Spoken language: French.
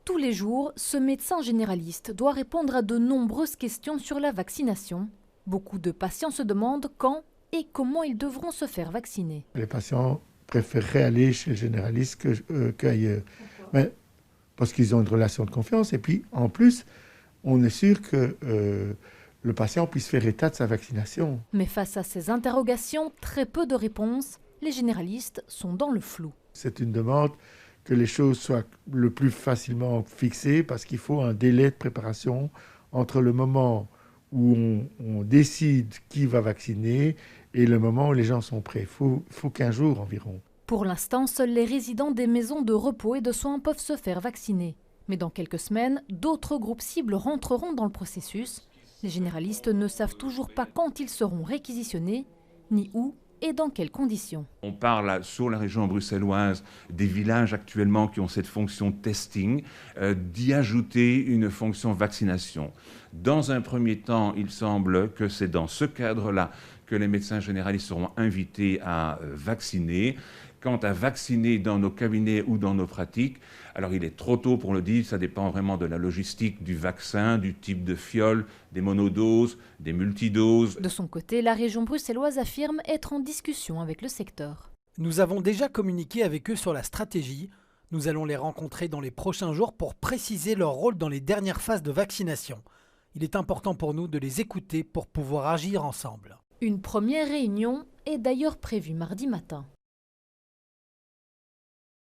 Tous les jours, ce médecin généraliste doit répondre à de nombreuses questions sur la vaccination. Beaucoup de patients se demandent quand et comment ils devront se faire vacciner. Les patients préféreraient aller chez le généraliste qu'ailleurs. Mais parce qu'ils ont une relation de confiance. Et puis, en plus, on est sûr que le patient puisse faire état de sa vaccination. Mais face à ces interrogations, très peu de réponses. Les généralistes sont dans le flou. C'est une demande que les choses soient le plus facilement fixées parce qu'il faut un délai de préparation entre le moment où on décide qui va vacciner et le moment où les gens sont prêts. Il faut 15 jours environ. Pour l'instant, seuls les résidents des maisons de repos et de soins peuvent se faire vacciner. Mais dans quelques semaines, d'autres groupes cibles rentreront dans le processus. Les généralistes ne savent toujours pas quand ils seront réquisitionnés, ni où et dans quelles conditions. On parle sur la région bruxelloise des villages actuellement qui ont cette fonction testing, d'y ajouter une fonction vaccination. Dans un premier temps, il semble que c'est dans ce cadre-là que les médecins généralistes seront invités à vacciner. Quant à vacciner dans nos cabinets ou dans nos pratiques, alors il est trop tôt pour le dire, ça dépend vraiment de la logistique du vaccin, du type de fiole, des monodoses, des multidoses. De son côté, la région bruxelloise affirme être en discussion avec le secteur. Nous avons déjà communiqué avec eux sur la stratégie. Nous allons les rencontrer dans les prochains jours pour préciser leur rôle dans les dernières phases de vaccination. Il est important pour nous de les écouter pour pouvoir agir ensemble. Une première réunion est d'ailleurs prévue mardi matin.